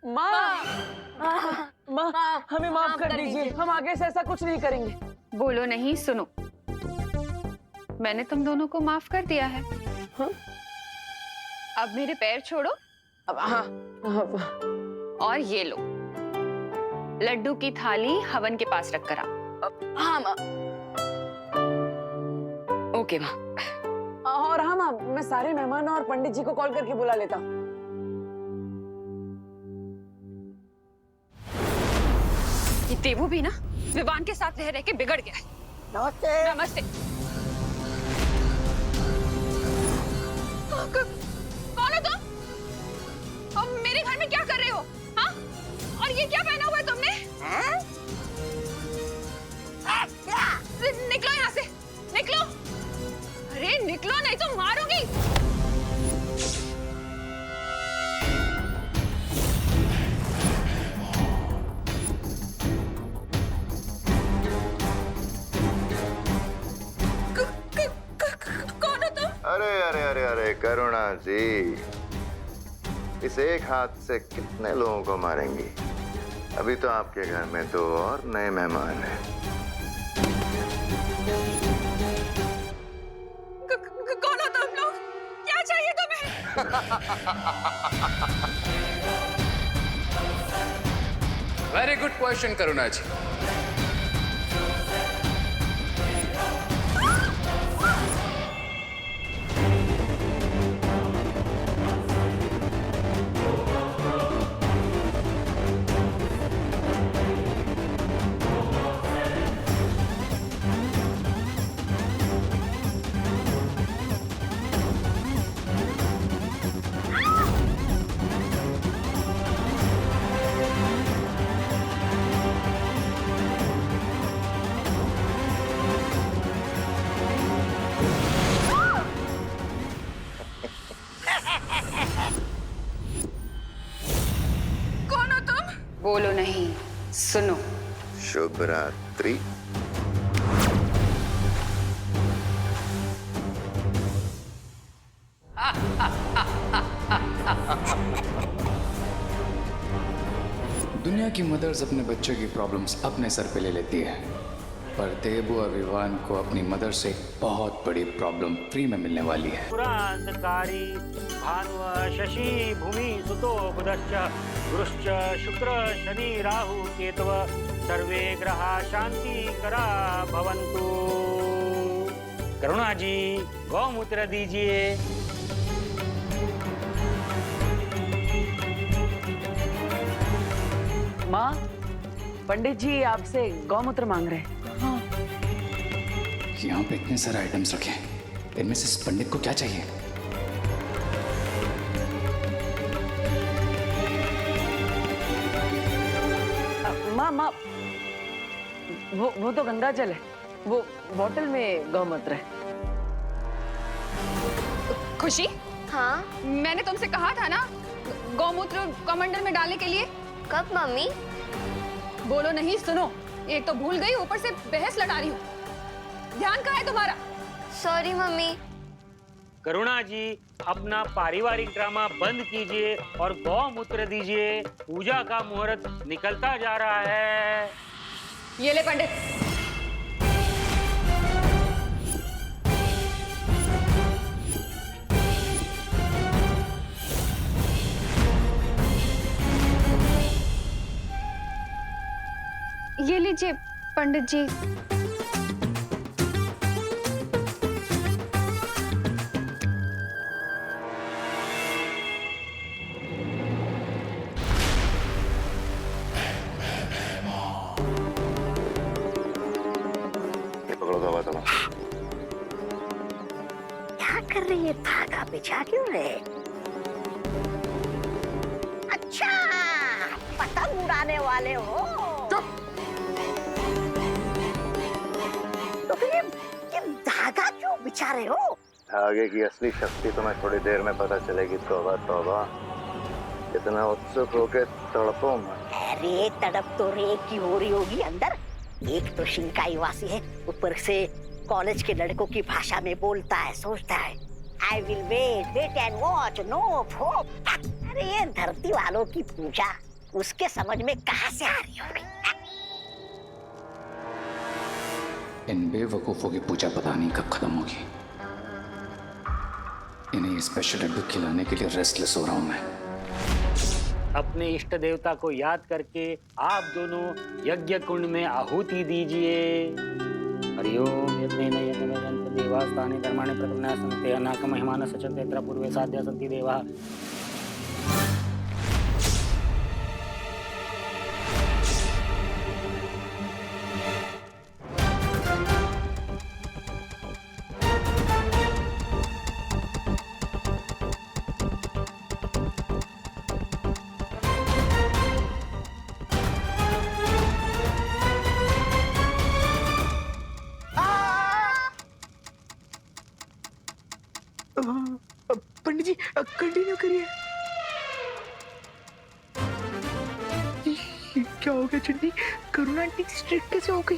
माँ माँ हमें माफ कर दीजिए, हम आगे से ऐसा कुछ नहीं करेंगे। बोलो नहीं, सुनो, मैंने तुम दोनों को माफ कर दिया है। हाँ? अब मेरे पैर छोड़ो। अब हाँ, और ये लो, लड्डू की थाली हवन के पास रख कर आओ। हाँ माँ। ओके माँ। और हाँ माँ, मैं सारे मेहमान और पंडित जी को कॉल करके बुला लेता हूँ। ये देवू भी ना विवान के साथ रह रह के बिगड़ गया है। नमस्ते। कौन हो तुम? अब मेरे घर में क्या कर रहे हो? हाँ? और ये क्या पहना हुआ है तुमने? निकलो यहाँ से, निकलो। अरे निकलो नहीं तो मारूंगी। कौन हो तुम? अरे अरे अरे अरे करुणा जी, इस एक हाथ से कितने लोगों को मारेंगी? अभी तो आपके घर में 2 और नए मेहमान हैं। कौन हो तुम लोग? क्या चाहिए तुम्हें? वेरी गुड क्वेश्चन करुणा जी। कौन हो तुम? बोलो नहीं, सुनो। शुभ रात्रि। दुनिया की मदर्स अपने बच्चों की प्रॉब्लम्स अपने सर पे ले लेती है, पर देबू और विवान को अपनी मदर से एक बहुत बड़ी प्रॉब्लम फ्री में मिलने वाली है। पुरांतकारी भानु शशि भूमि सुतो बुधश्च गुरुश्च शुक्र शनि राहु केतव सर्वे ग्रहा शांति करा भवन्तु। करुणा जी गौमूत्र दीजिए। माँ, पंडित जी आपसे गौमूत्र मांग रहे हैं। यहाँ पे इतने सारे आइटम्स रखे हैं, इनमें से इस पंडित को क्या चाहिए? माँ माँ, वो तो गंगा जल है, वो बोतल में गौमूत्र है। खुशी, हाँ मैंने तुमसे कहा था ना गौमूत्र कमंडल में डालने के लिए। कब मम्मी? बोलो नहीं, सुनो। एक तो भूल गई, ऊपर से बहस लड़ा रही हूँ। ध्यान कहाँ है तुम्हारा? Sorry mummy. करुणा जी अपना पारिवारिक ड्रामा बंद कीजिए और गौमूत्र दीजिए। पूजा का मुहूर्त निकलता जा रहा है। ये ले पंडित। ये लीजिए पंडित जी। पकड़ो दवा दवा। क्या कर रही है? धागा बिछा क्यों रहे? अच्छा, पतंग उड़ाने वाले हो? तो फिर ये धागा क्यों बिछा रहे हो? धागे की असली शक्ति तुम्हें थोड़ी देर में पता चलेगी। तौबा तौबा, इतना उत्सुक होके तड़पो मत। अरे तड़प तो रे की हो रही होगी अंदर। एक तो शिंकाई वासी है, ऊपर से कॉलेज के लड़कों की भाषा में बोलता है, सोचता है I will wait and watch, no hope. अरे ये धरती वालों की पूजा उसके समझ में कहाँ से आ रही होगी? इन बेवकूफों की पूजा पता नहीं कब खत्म होगी। इन्हें ये स्पेशल लड्डू खिलाने के लिए रेस्टलेस हो रहा हूं मैं। अपने इष्ट देवता को याद करके आप दोनों यज्ञ कुंड में आहुति दीजिए। हरिओम यज्ञेन यज्ञमयन्त देवास्तानि धर्माणि प्रकरणाः सन्ति अनाक महिमानः सचन्ते यत्र पूर्वे साध्या सन्ति देवाः। पंडित जी कंटिन्यू करिए। ये क्या हो गया चंडी? करुणा आंटी स्ट्रिक्ट कैसे हो गई?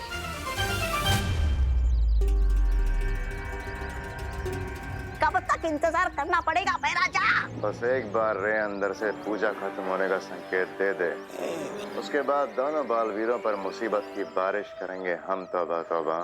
कब तक इंतजार करना पड़ेगा महाराजा? बस एक बार रे अंदर से पूजा खत्म होने का संकेत दे दे, उसके बाद दोनों बालवीरों पर मुसीबत की बारिश करेंगे हम। तौबा तौबा।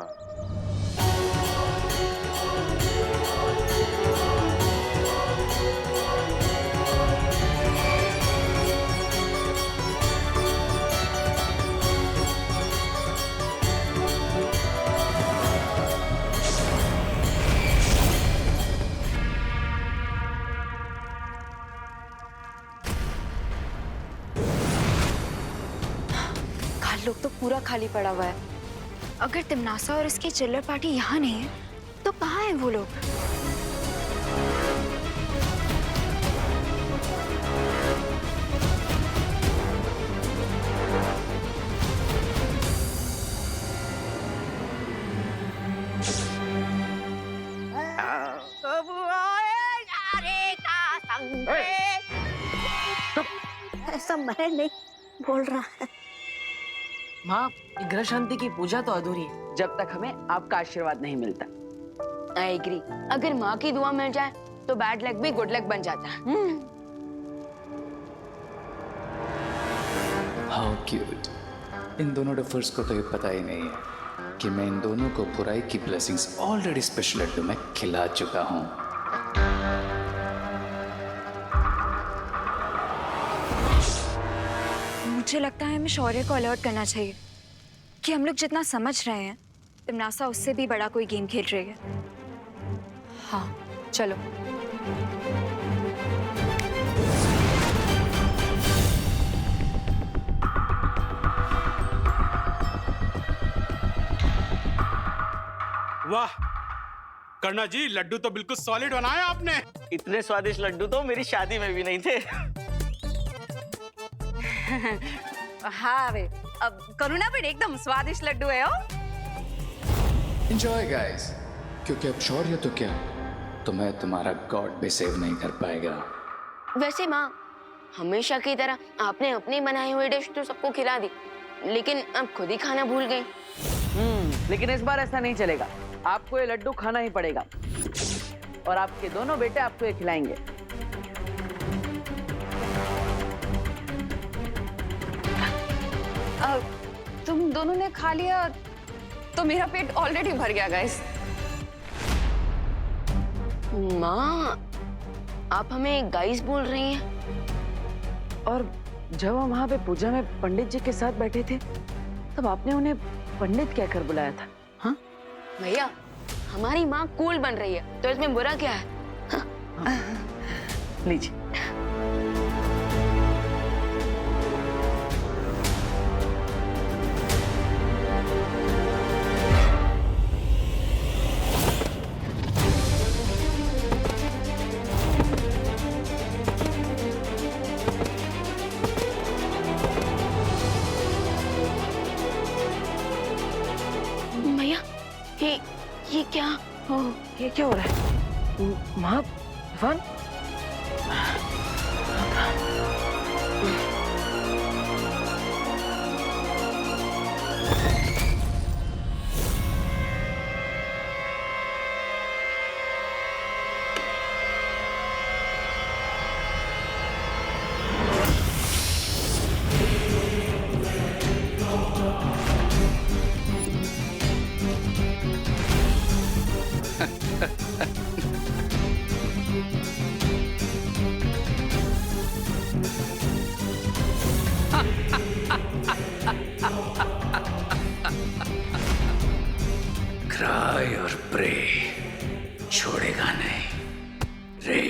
लोग तो पूरा खाली पड़ा हुआ है। अगर तिमनासा और इसकी चिल्लर पार्टी यहाँ नहीं है तो कहाँ है वो लोग? ऐसा मैं नहीं बोल रहा है। माँ, ये ग्रह शांति की पूजा तो अधूरी है जब तक हमें आपका आशीर्वाद नहीं मिलता। I agree. अगर माँ की दुआ मिल जाए तो बैड लक भी गुड लक बन जाता है। How cute. इन दोनों डफर्स को तो ये पता ही नहीं है कि मैं इन दोनों को बुराई की ब्लेसिंग्स ऑलरेडी स्पेशल लड्डू में खिला चुका हूँ। मुझे लगता है हमें शौर्य को अलर्ट करना चाहिए कि हम लोग जितना समझ रहे हैं तिमनासा उससे भी बड़ा कोई गेम खेल रही है। हाँ चलो। वाह कर्णा जी, लड्डू तो बिल्कुल सॉलिड बनाया आपने। इतने स्वादिष्ट लड्डू तो मेरी शादी में भी नहीं थे। हाँ वे, अब करुणा भी एकदम स्वादिष्ट लड्डू है। एंजॉय गाइस, क्योंकि अब शौर्य तो क्या, तुम्हें तुम्हारा गॉड भी सेव नहीं कर पाएगा। वैसे माँ, हमेशा की तरह आपने अपनी बनाई हुई डिश तो सबको खिला दी, लेकिन अब खुद ही खाना भूल गई। लेकिन इस बार ऐसा नहीं चलेगा। आपको ये लड्डू खाना ही पड़ेगा और आपके दोनों बेटे आपको ये खिलाएंगे। तुम दोनों ने खा लिया तो मेरा पेट ऑलरेडी भर गया गाइस। माँ, आप हमें गाइस बोल रही हैं? और जब हम वहाँ पे पूजा में पंडित जी के साथ बैठे थे तब आपने उन्हें पंडित कहकर बुलाया था। हाँ भैया, हमारी माँ कूल बन रही है तो इसमें बुरा क्या है? लीजिए। भैया, ये क्या? ये क्या हो रहा है? माँ, इरफान? प्रे छोड़ेगा नहीं रे।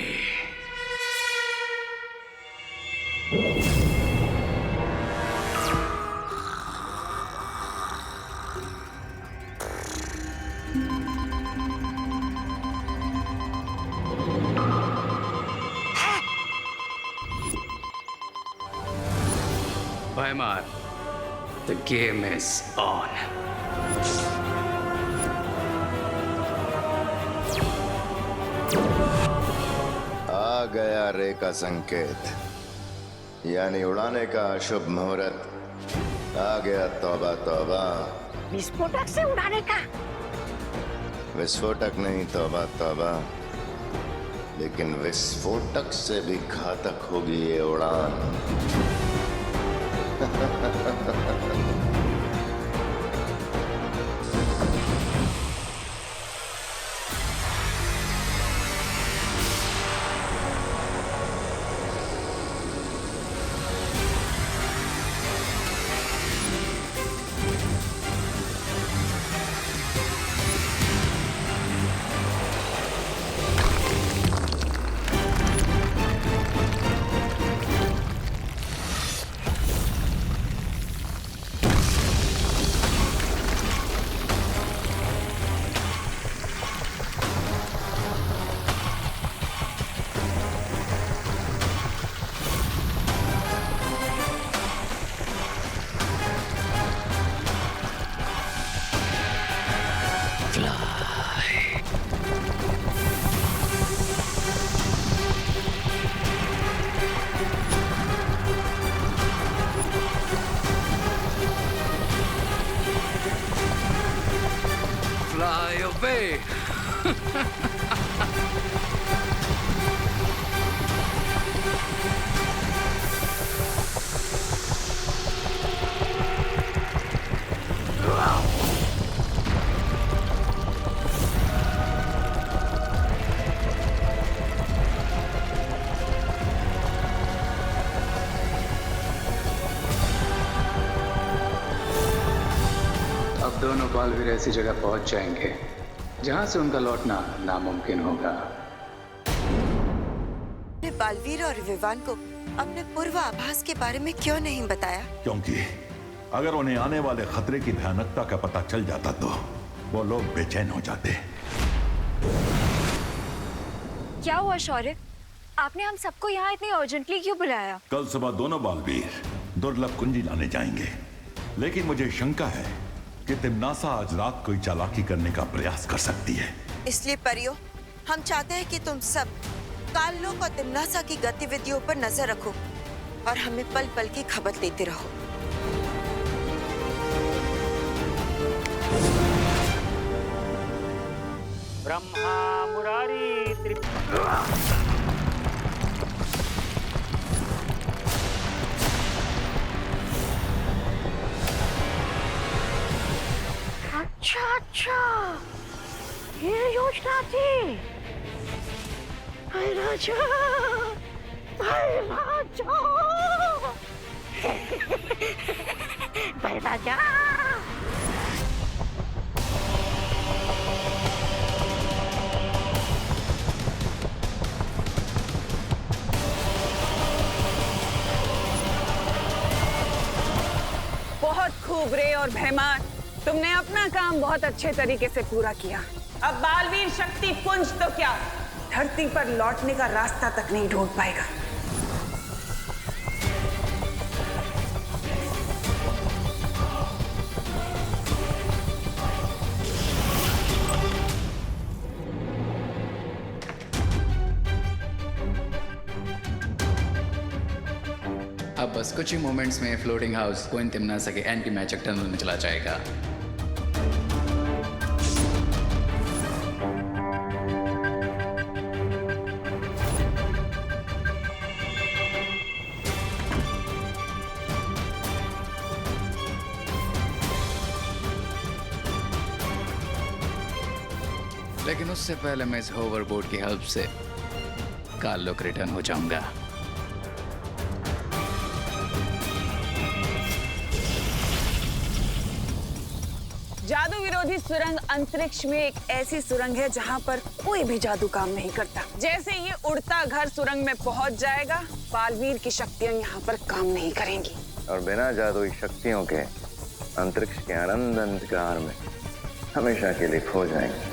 Weimar, the game is on. आ गया रे का संकेत, यानी उड़ाने का शुभ मुहूर्त। आ गया तौबा तौबा। विस्फोटक से उड़ाने का? विस्फोटक नहीं, तौबा तौबा। लेकिन विस्फोटक से भी घातक होगी ये उड़ान। Fly away. अब दोनों बालवीर ऐसी जगह पहुंच जाएंगे जहां से उनका लौटना नामुमकिन होगा। बालवीर और विवान को अपने पूर्वाभास के बारे में क्यों नहीं बताया? क्योंकि अगर उन्हें आने वाले खतरे की भयानकता का पता चल जाता तो वो लोग बेचैन हो जाते। क्या हुआ शौर्य? आपने हम सबको यहाँ इतनी अर्जेंटली क्यों बुलाया? कल सुबह दोनों बालवीर दुर्लभ कुंजी लाने जाएंगे, लेकिन मुझे शंका है कि तिम्नासा आज रात कोई चालाकी करने का प्रयास कर सकती है। इसलिए परियो, हम चाहते हैं कि तुम सब काललोक और तिम्नासा की गतिविधियों पर नजर रखो और हमें पल पल की खबर देते रहो। ब्रह्मा मुरारी अच्छा, ये योजना थी। भाई राजा, भाई राजा, भाई राजा। बहुत खूब रे और भैमान, तुमने अपना काम बहुत अच्छे तरीके से पूरा किया। अब बालवीर शक्ति पुंज तो क्या, धरती पर लौटने का रास्ता तक नहीं ढूंढ पाएगा। अब बस कुछ ही मोमेंट्स में फ्लोटिंग हाउस कोइन तिम्नासा के एंटी मैजिक टनल में चला जाएगा। लेकिन उससे पहले मैं इस होवरबोर्ड की हेल्प से काललोक रिटर्न हो जाऊंगा। जादू विरोधी सुरंग अंतरिक्ष में एक ऐसी सुरंग है जहाँ पर कोई भी जादू काम नहीं करता। जैसे ये उड़ता घर सुरंग में पहुँच जाएगा, बालवीर की शक्तियाँ यहाँ पर काम नहीं करेंगी और बिना जादुई शक्तियों के अंतरिक्ष के अनंत अंधकार में हमेशा के लिए खो जाएंगे।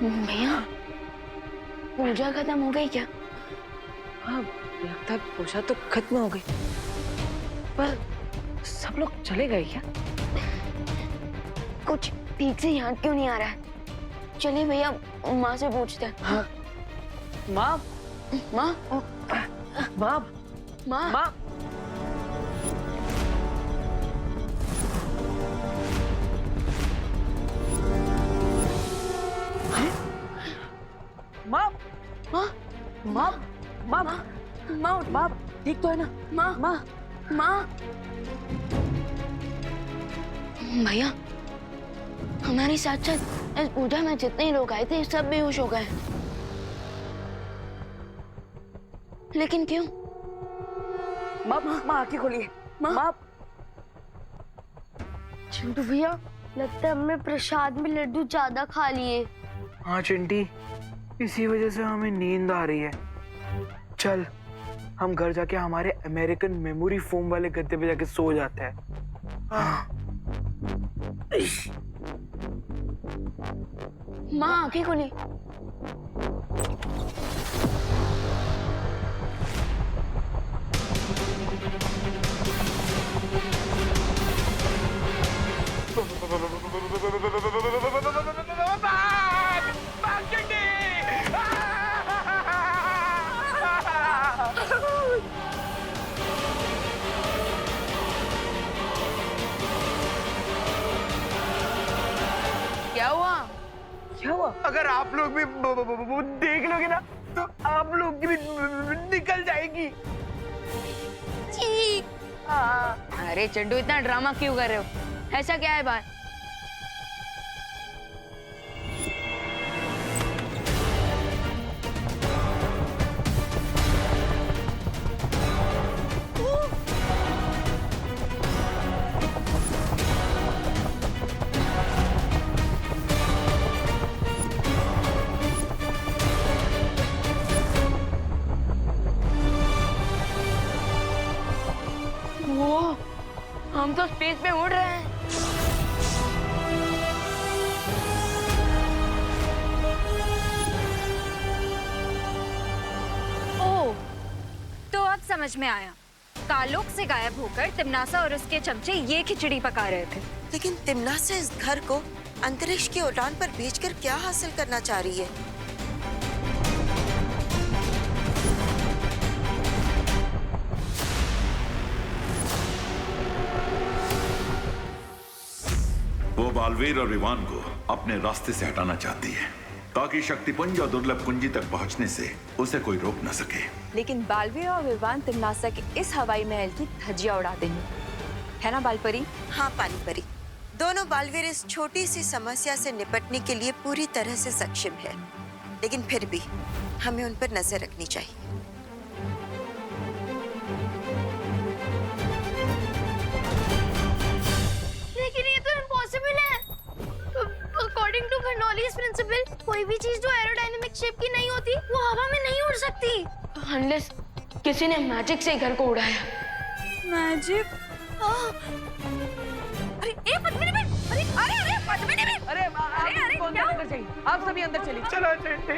भैया, पूजा खत्म हो गई क्या? हाँ, लगता है पूजा तो खत्म हो गई, पर सब लोग चले गए क्या? कुछ ठीक से याद क्यों नहीं आ रहा है? चलिए भैया, माँ से पूछते हैं। हाँ। माँ, माँ, माँ, माँ, माँ। माँ, माँ, माँ, माँ, माँ, माँ, ठीक तो है ना? माँ, माँ, माँ। भैया, हमारे साथ साथ इस पूजा में जितने लोग आए थे सब बेहोश हो गए। लेकिन क्यों? माँ, माँ आंखें खोलिए। माँ, चिंटू भैया, लगता है हमने प्रसाद में लड्डू ज्यादा खा लिए। हाँ चिंटी, इसी वजह से हमें नींद आ रही है। चल, हम घर जाके हमारे अमेरिकन मेमोरी फोम वाले गद्दे पे जाके सो जाते हैं। माँ आंखें खोली। क्या हुआ? क्या हुआ? अगर आप लोग भी देख लोगे ना तो आप लोग की भी निकल जाएगी। अरे चड्डू, इतना ड्रामा क्यों कर रहे हो? ऐसा क्या है बात? हम तो स्पेस में उड़ रहे हैं। ओह, तो अब समझ में आया। कालोक से गायब होकर तिम्नासा और उसके चमचे ये खिचड़ी पका रहे थे। लेकिन तिम्नासा इस घर को अंतरिक्ष की उड़ान पर भेजकर क्या हासिल करना चाह रही है? वो बालवीर और विवान को अपने रास्ते से हटाना चाहती है ताकि शक्तिपुंज और दुर्लभ कुंजी तक पहुंचने से उसे कोई रोक न सके। लेकिन बालवीर और विवान तिम्नासा के इस हवाई महल की धज्जियां उड़ा देंगे, है ना बालपरी? हाँ पानी परी, दोनों बालवीर इस छोटी सी समस्या से निपटने के लिए पूरी तरह से सक्षम है, लेकिन फिर भी हमें उन पर नजर रखनी चाहिए। लेकिन ये तो इम्पॉसिबल है। अकॉर्डिंग टू बर्नौलीज प्रिंसिपल, कोई भी चीज जो एरोडायनेमिक शेप की नहीं होती वो हवा में नहीं उड़ सकती। अनलेस किसी ने मैजिक से घर को उड़ाया। मैजिक? अरे ए पद्मिनी बहन, अरे पद्मिनी बहन, अरे क्या अंदर चलिए, आप सभी अंदर चलिए। चलो चलते।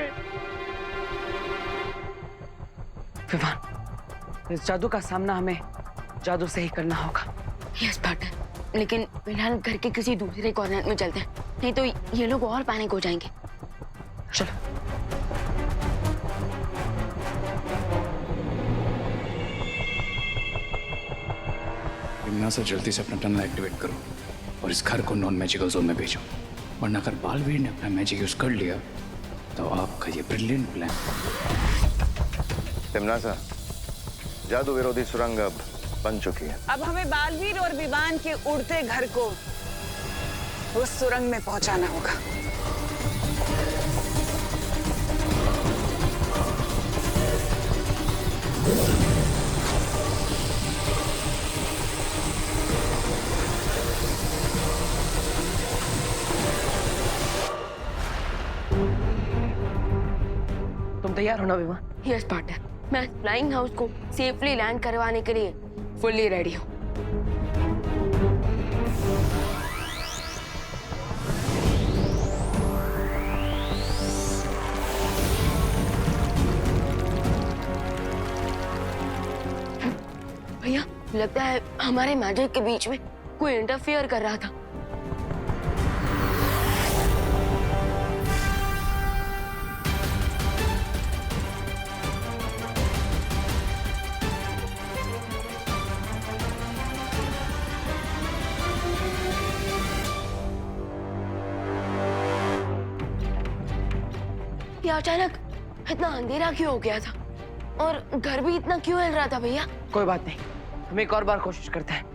विवान, इस जादू का सामना हमें जादू से ही करना होगा। यस पार्टनर, लेकिन फिलहाल घर के किसी दूसरे कॉर्नर में चलते हैं, नहीं तो ये लोग और पैनिक हो जाएंगे। चलो। तिम्नासा जल्दी से अपना टनल एक्टिवेट करो और इस घर को नॉन मैजिकल जोन में भेजो, वरना अगर बालवीर ने अपना मैजिक यूज कर लिया तो आपका ये ब्रिलियंट प्लान। तिम्नासा, जादू विरोधी सुरंग अब बन चुकी है। अब हमें बालवीर और विवान के उड़ते घर को उस सुरंग में पहुंचाना होगा। तुम तैयार हो ना विवा? यस पार्टनर, मैं फ्लाइंग हाउस को सेफली लैंड करवाने के लिए फुल्ली रेडी हूँ। भैया, लगता है हमारे मैजिक के बीच में कोई इंटरफियर कर रहा था। ये अचानक इतना अंधेरा क्यों हो गया था और घर भी इतना क्यों हिल रहा था भैया? कोई बात नहीं, हम एक और बार कोशिश करते हैं।